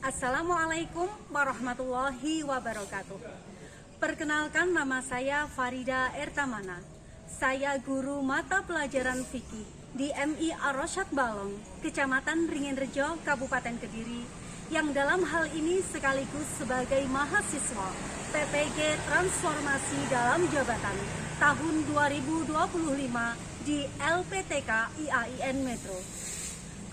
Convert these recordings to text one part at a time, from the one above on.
Assalamualaikum warahmatullahi wabarakatuh. Perkenalkan, nama saya Farida Ertamana. Saya guru mata pelajaran fikih di MI Ar-Rasyad Balong, Kecamatan Ringenrejo, Kabupaten Kediri, yang dalam hal ini sekaligus sebagai mahasiswa PPG Transformasi Dalam Jabatan tahun 2025 di LPTK IAIN Metro.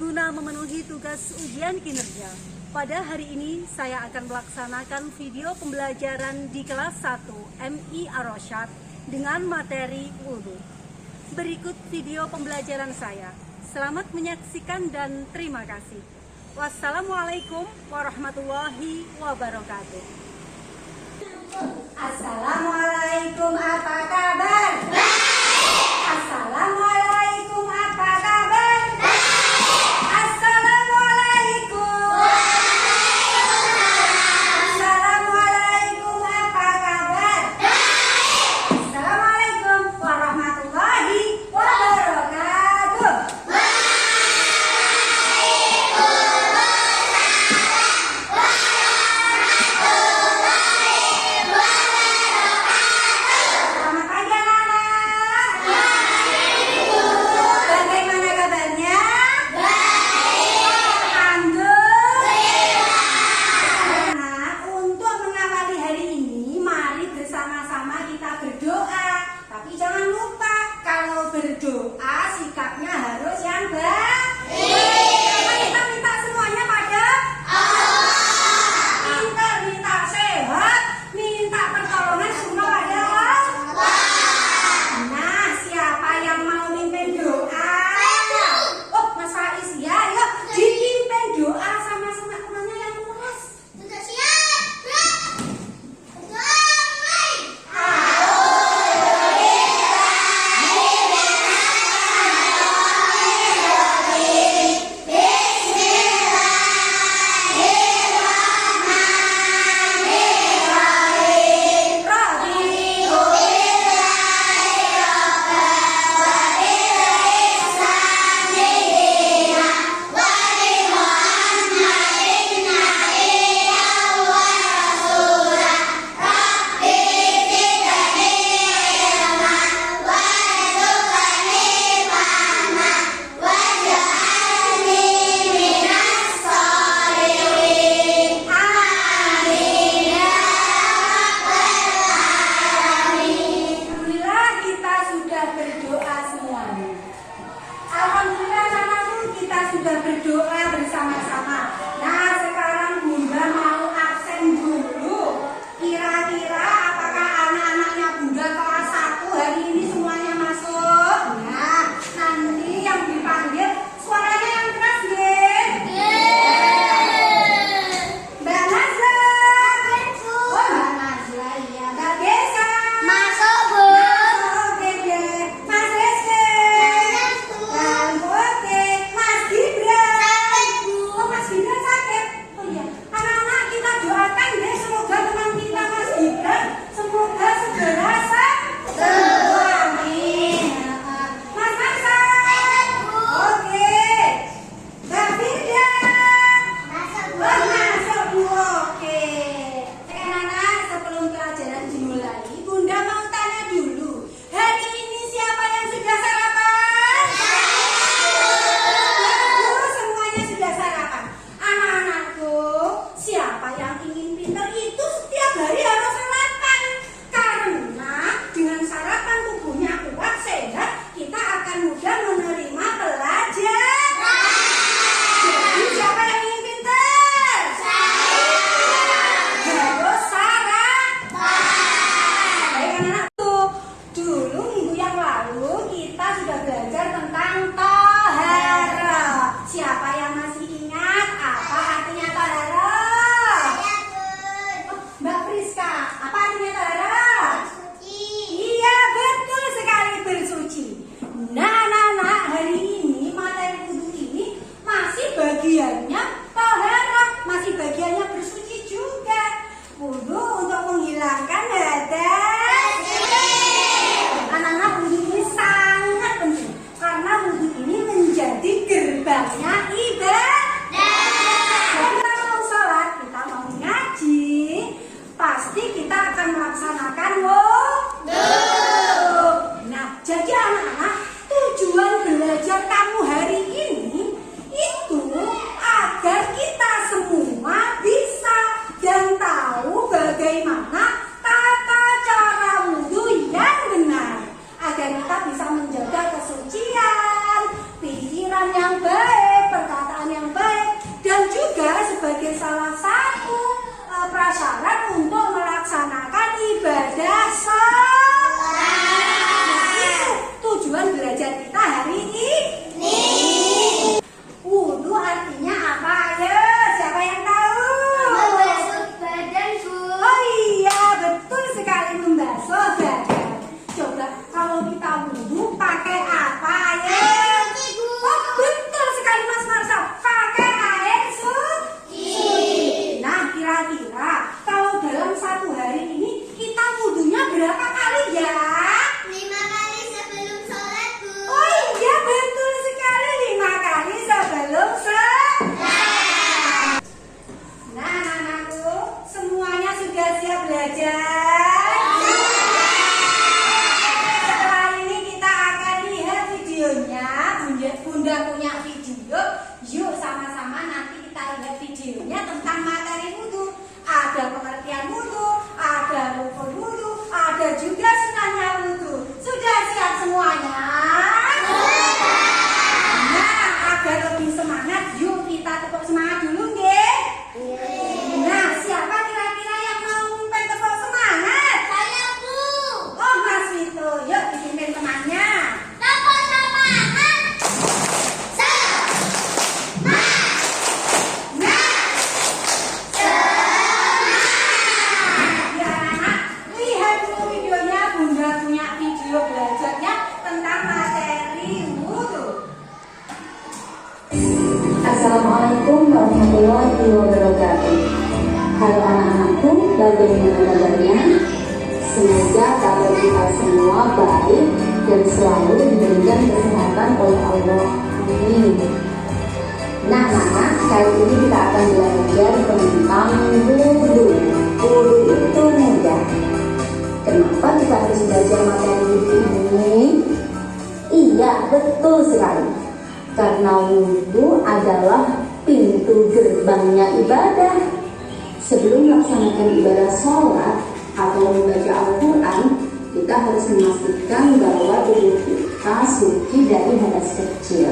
Guna memenuhi tugas ujian kinerja, pada hari ini saya akan melaksanakan video pembelajaran di kelas 1 MI Ar-Rasyad dengan materi wudhu. Berikut video pembelajaran saya. Selamat menyaksikan dan terima kasih. Wassalamualaikum warahmatullahi wabarakatuh. Assalamualaikum, apa kabar? Assalamualaikum, apa kabar? Assalamualaikum. Assalamualaikum, apa kabar? Assalamualaikum warahmatullahi wabarakatuh. Selamat pagi anak-anak. Bagaimana kabarnya? Alhamdulillah. Anak, untuk mengawali hari ini, mari bersama-sama kita berdoa. Tapi jangan lupa, kalau berdoa sikapnya harus yang baik. Maka kita minta semuanya pada Allah. Minta sehat, minta pertolongan semua pada Allah. Nah, siapa yang mau mimpin doa? Oh, Mas Faiz ya, yuk dipimpin doa sama-sama, temannya yang keras. Alhamdulillah kita sudah berdoa semuanya. Alhamdulillah anakku, kita sudah berdoa bersama-sama. Nah, sekarang Bunda mau absen dulu. Kira-kira apakah anak-anaknya Bunda kelas 1 hari ini semuanya masuk? Nah, nanti yang dipanggil suaranya yang keras, nggih. Mbak Nazla. Oh, Mbak Nazla, iya. Mbak Desa. Oke deh. Mas Rizky. Dan oke. Mas Gibran. Oh, Mas Gibran sakit. Oh iya. Anak-anak, kita doakan deh, semoga teman kita Mas Gibran semoga segera sembuh. Amin. Mas Hasan. Oke. Mbak Firda. Oh, masuk Bu. Oke. Anak-anak, sebelum pelajaran dimulai, Bunda mau tanya dulu. Hari ini siapa yang sudah sarapan? Guru semuanya sudah sarapan. Anak-anakku, siapa yang ingin pintar itu setiap hari harus sarapan. Karena dengan sarapan tubuhnya kuat, sehat, kita akan mudah menerima pelajaran. Jadi siapa yang ingin pintar? Harus sarapan. Baik anak-anakku, dulu minggu yang lalu kita sudah belajar tentang tohara. Siapa yang masih ingat apa artinya tohara? Oh, Mbak Priska, apa artinya tohara? Iya, betul sekali, bersuci. Nah, anak-anak, hari ini materi wudhu ini masih bagiannya tohara, masih bagiannya bersuci juga. Wudhu untuk menghilangkan hadas. Anak-anak, wudhu ini sangat penting karena wudhu ini menjadi gerbangnya ibadah. Kita mau sholat, Bagaimana kabarnya? Semoga kabar kita semua baik dan selalu diberikan kesehatan oleh Allah. Amin. Nah, kali ini kita akan belajar tentang wudu. Wudu itu mudah. Kenapa kita harus belajar materi wudu ini? Iya, betul sekali. Karena wudu adalah pintu gerbangnya ibadah. Sebelum melaksanakan ibadah sholat atau membaca Al-Quran, kita harus memastikan bahwa tubuh kita suci dari hadas kecil.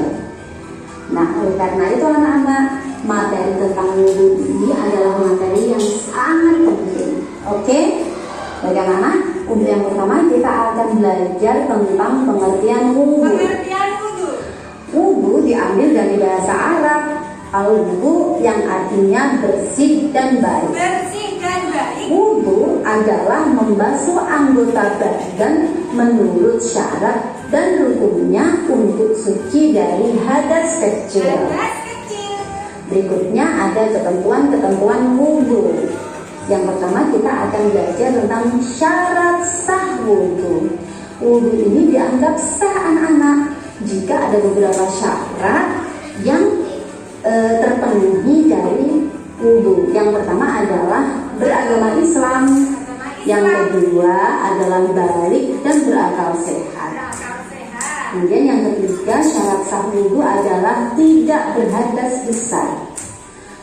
Nah, oleh karena itu anak-anak, materi tentang wudu ini adalah materi yang sangat penting. Oke? Baik anak-anak, untuk yang pertama kita akan belajar tentang pengertian wudu. Pengertian wudu. Wudu diambil dari bahasa Arab al-wudu yang artinya bersih dan baik. Bersih dan baik. Wudu adalah membasuh anggota badan menurut syarat dan rukunnya untuk suci dari hadas kecil. Hadas kecil. Berikutnya ada ketentuan-ketentuan wudu. Yang pertama kita akan belajar tentang syarat sah wudu. Wudu ini dianggap sah anak-anak jika ada beberapa syarat yang terpenuhi dari wudu. Yang pertama adalah beragama Islam. Yang kedua adalah balik dan berakal sehat. Kemudian yang ketiga, syarat sah wudu adalah tidak berhadas besar.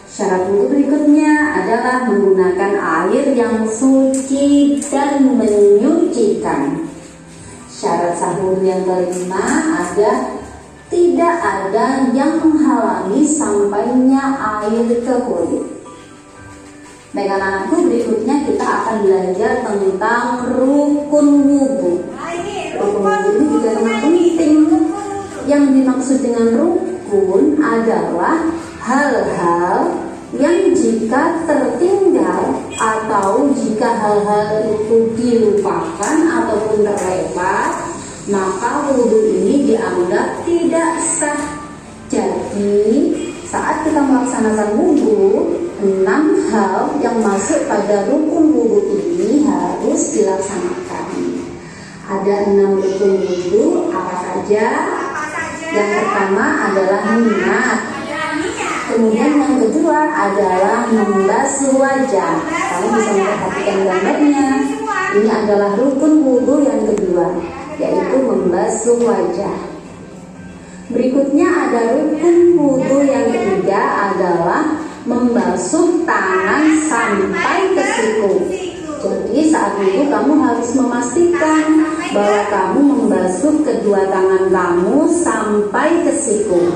Syarat wudu berikutnya adalah menggunakan air yang suci dan menyucikan. Syarat sah wudu yang kelima ada tidak ada yang menghalangi sampainya air ke kulit. Baik anak-anakku, berikutnya kita akan belajar tentang rukun wudu. Rukun wudu ini juga sangat penting. Yang dimaksud dengan rukun adalah hal-hal yang jika tertinggal atau jika hal-hal itu dilupakan ataupun terlewat, maka wudu ini dianggap tidak sah. Jadi saat kita melaksanakan wudu, 6 hal yang masuk pada rukun wudu ini harus dilaksanakan. Ada 6 rukun wudu, apa saja? Yang pertama adalah niat. Kemudian yang kedua adalah membasuh wajah. Kamu bisa memperhatikan gambarnya. Ini adalah rukun wudu yang kedua, yaitu membasuh wajah. Berikutnya ada rukun wudu yang ketiga adalah membasuh tangan sampai ke siku. Jadi saat itu kamu harus memastikan bahwa kamu membasuh kedua tangan kamu sampai ke siku.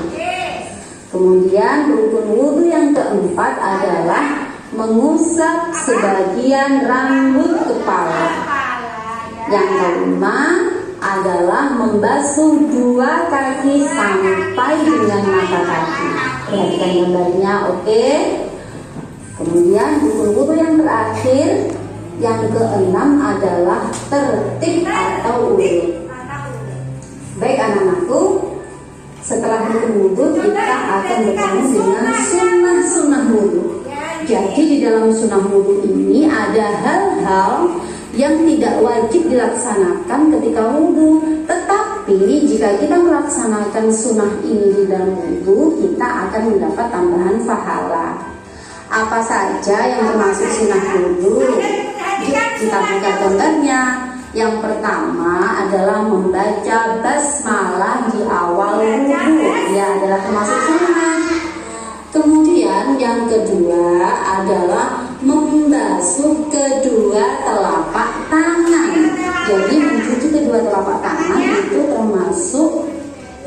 Kemudian rukun wudu yang keempat adalah mengusap sebagian rambut kepala. Yang kelima adalah membasuh 2 kaki sampai dengan mata kaki. Perhatikan gambarnya, oke? Kemudian rukun wudu yang terakhir, yang keenam adalah tertib atau urut. Baik anak-anakku, setelah rukun wudu kita akan bertemu dengan sunnah-sunnah wudu. Jadi di dalam sunnah wudu ini ada hal-hal yang tidak wajib dilaksanakan ketika wudu, tetapi jika kita melaksanakan sunnah ini di dalam wudu, kita akan mendapat tambahan pahala. Apa saja yang termasuk sunnah wudu? Kita buka gambarnya. Yang pertama adalah membaca basmalah di awal wudu, ya adalah termasuk sunnah. Kemudian yang kedua adalah membasuh kedua telapak tangan. Jadi mencuci kedua telapak tangan itu termasuk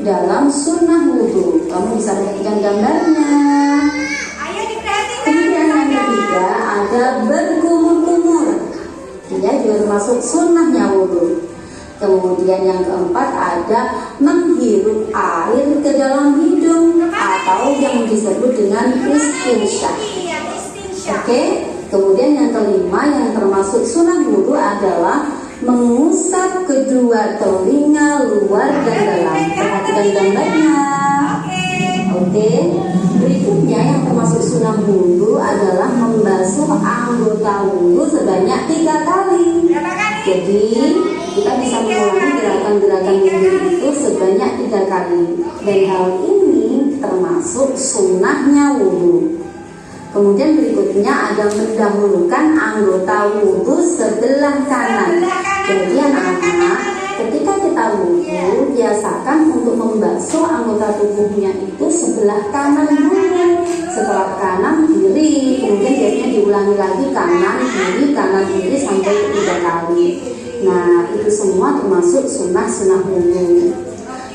dalam sunnah wudu. Kamu bisa perhatikan gambarnya. Kemudian yang ketiga ada berkumur-kumur. Dia juga termasuk sunnahnya wudu. Kemudian yang keempat ada menghirup air ke dalam hidung atau yang disebut dengan istinsyaq. Oke. Kemudian yang kelima yang termasuk sunnah wudu adalah mengusap kedua telinga luar dan dalam. Perhatikan gambarnya. Oke. Berikutnya yang termasuk sunnah wudu adalah membasuh anggota wudu Kemudian berikutnya ada mendahulukan anggota wudhu sebelah kanan. Jadi anak-anak, ketika kita wudhu, biasakan untuk membasuh anggota tubuhnya itu sebelah kanan dulu. Setelah kanan kiri, kemudian biasanya diulangi lagi kanan kiri sampai 3 kali. Nah, itu semua termasuk sunnah-sunnah wudhu.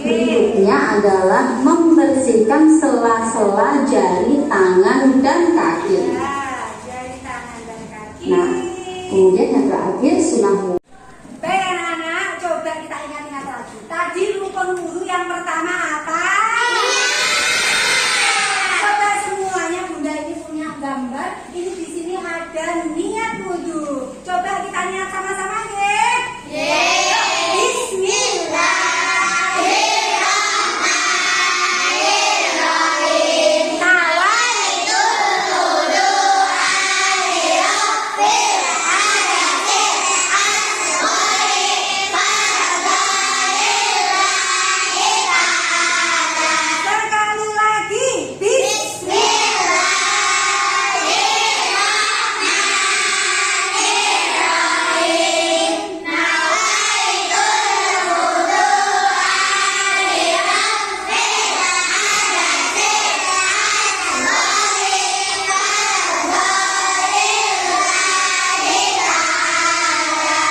Berikutnya adalah membersihkan sela-sela jari tangan dan kaki. Jari tangan dan kaki. Nah, kemudian yang terakhir sunnah wudhu. Baik anak-anak, coba kita ingat-ingat lagi. Tadi rukun wudhu yang pertama apa? Coba semuanya, Bunda ini punya gambar. Ini di sini ada niat wudhu. Coba kita niat sama-sama ya. Bismillah. Sekali lagi,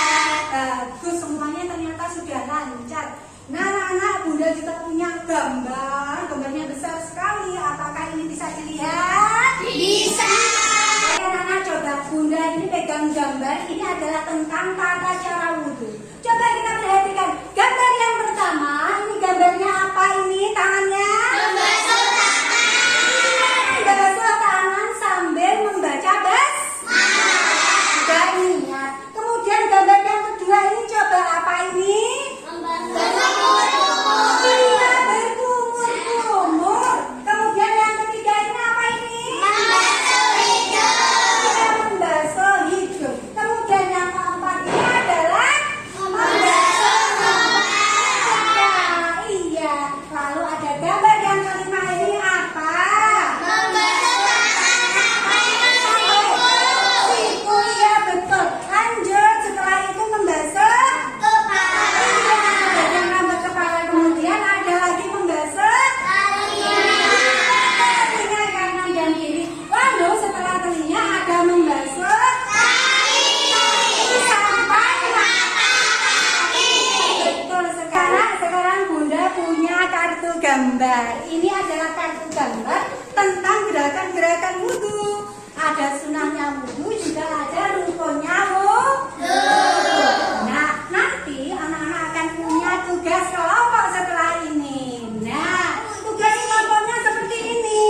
bagus, semuanya ternyata sudah lancar. Nah, anak-anak, Bunda juga punya gambar. Gambarnya besar sekali. Apakah ini bisa dilihat? Bisa. Oke, anak-anak, coba Bunda ini pegang gambar. Ini adalah tentang tata cara wudhu. Coba kita perhatikan gambar yang pertama. Ini gambarnya apa ini? Tangannya? Membasuh tangan sambil membaca basmalah. Niat. Kemudian gambar yang kedua ini coba apa ini? Iya, berkumur-kumur. Kemudian yang ketiga ini apa ini? Iya, membasuh hidung. Kemudian yang keempat ini adalah membasuh kepala. Iya. Lalu ada gambar yang kelima ini apa? Siku, iya betul. Lanjut, setelah itu membasuh kepala. Iya, bagian rambut kepala. Kemudian ada lagi membasuh telinga kanan dan kiri. Lalu setelah telinga ada membasuh sampai betul. Sekarang Bunda punya kartu gambar. Ini adalah kartu gambar tentang gerakan-gerakan wudhu. Ada sunahnya wudhu, juga ada rukunnya wudhu. Nah, nanti anak-anak akan punya tugas kelompok setelah ini. Nah, tugas kelompoknya seperti ini.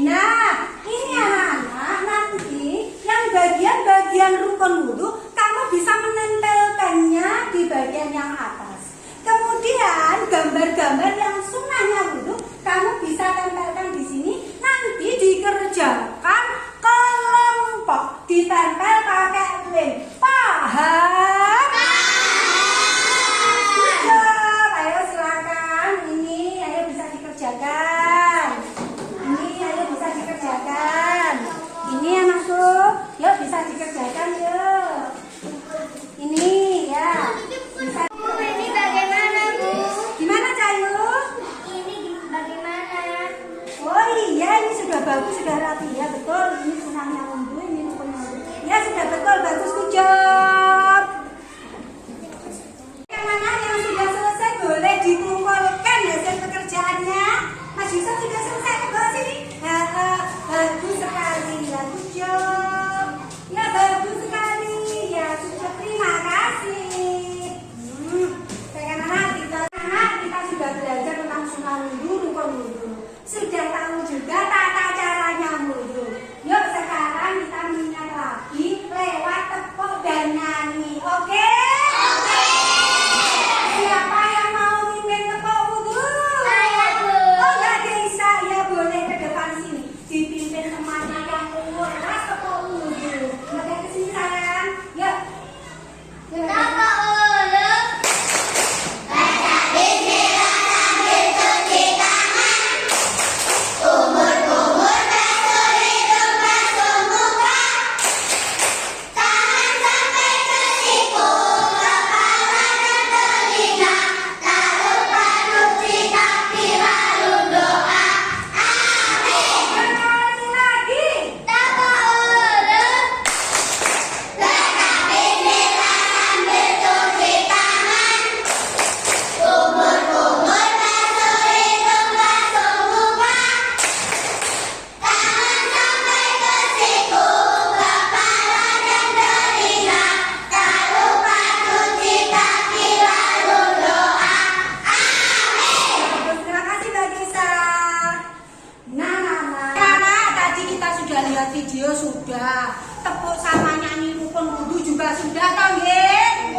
Nah, ini anak-anak, nanti yang bagian-bagian rukun wudhu kamu bisa menempelkannya di bagian yang atas. Kemudian gambar-gambar yang sunnahnya wudhu kamu bisa tempelkan di sini. Nanti dikerjakan kelompok. buat video sudah, tepuk sama nyanyi rukun wudu juga sudah toh nggih?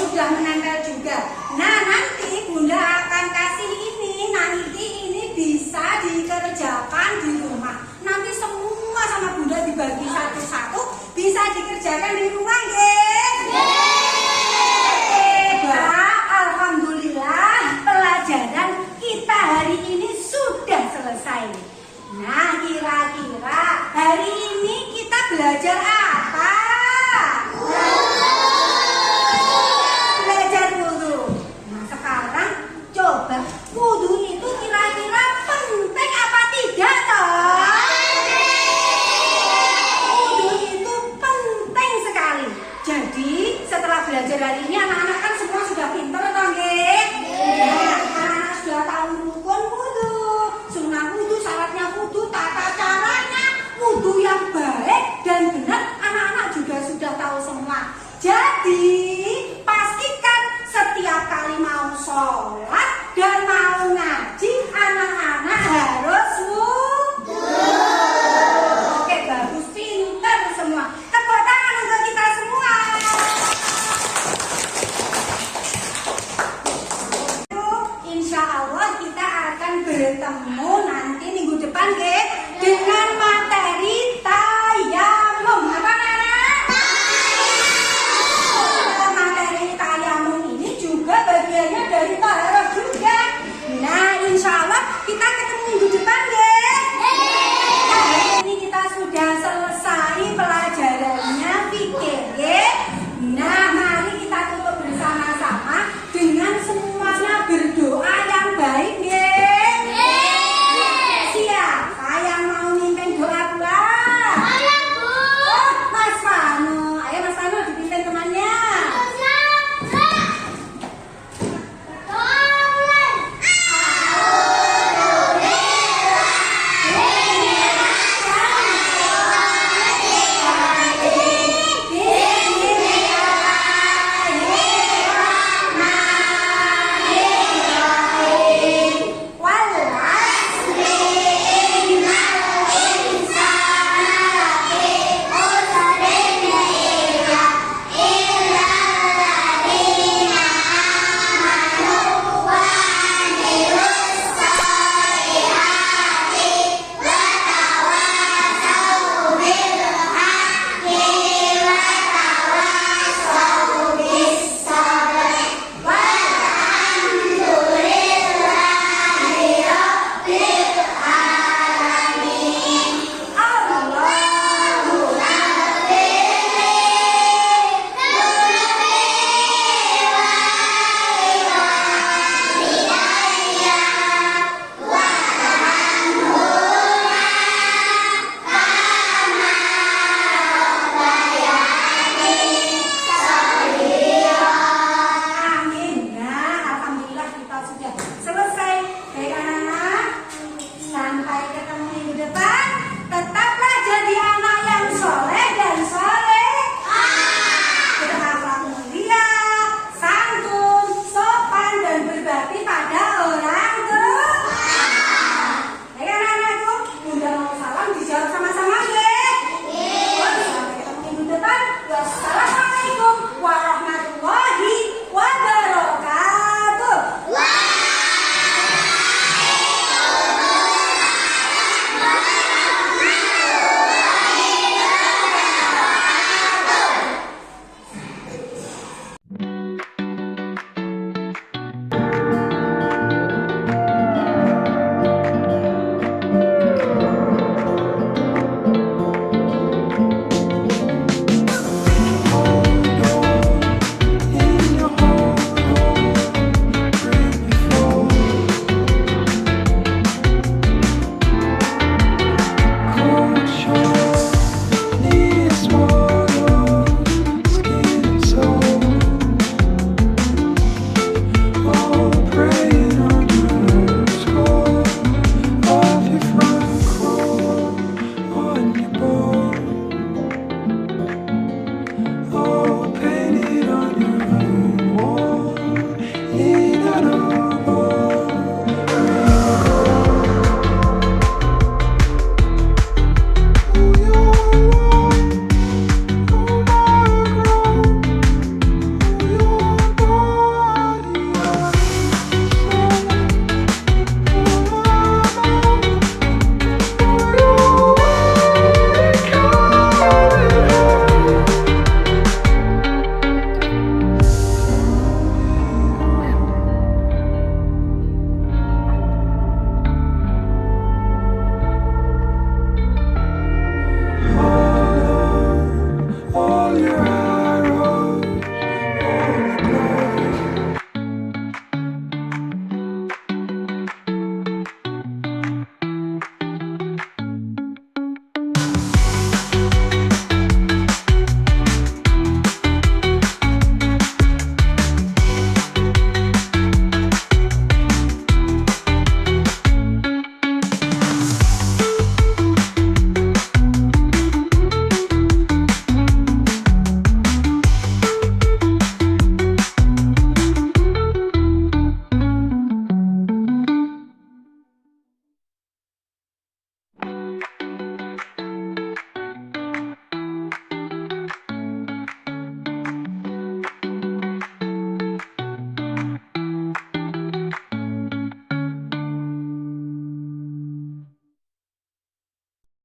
Sudah menempel juga. Nah, nanti Bunda akan kasih ini. Nanti ini bisa dikerjakan di rumah. Nanti semua sama Bunda dibagi satu-satu, bisa dikerjakan di rumah nggih? Alhamdulillah, pelajaran kita hari ini sudah selesai. Nah, kira-kira hari ini kita belajar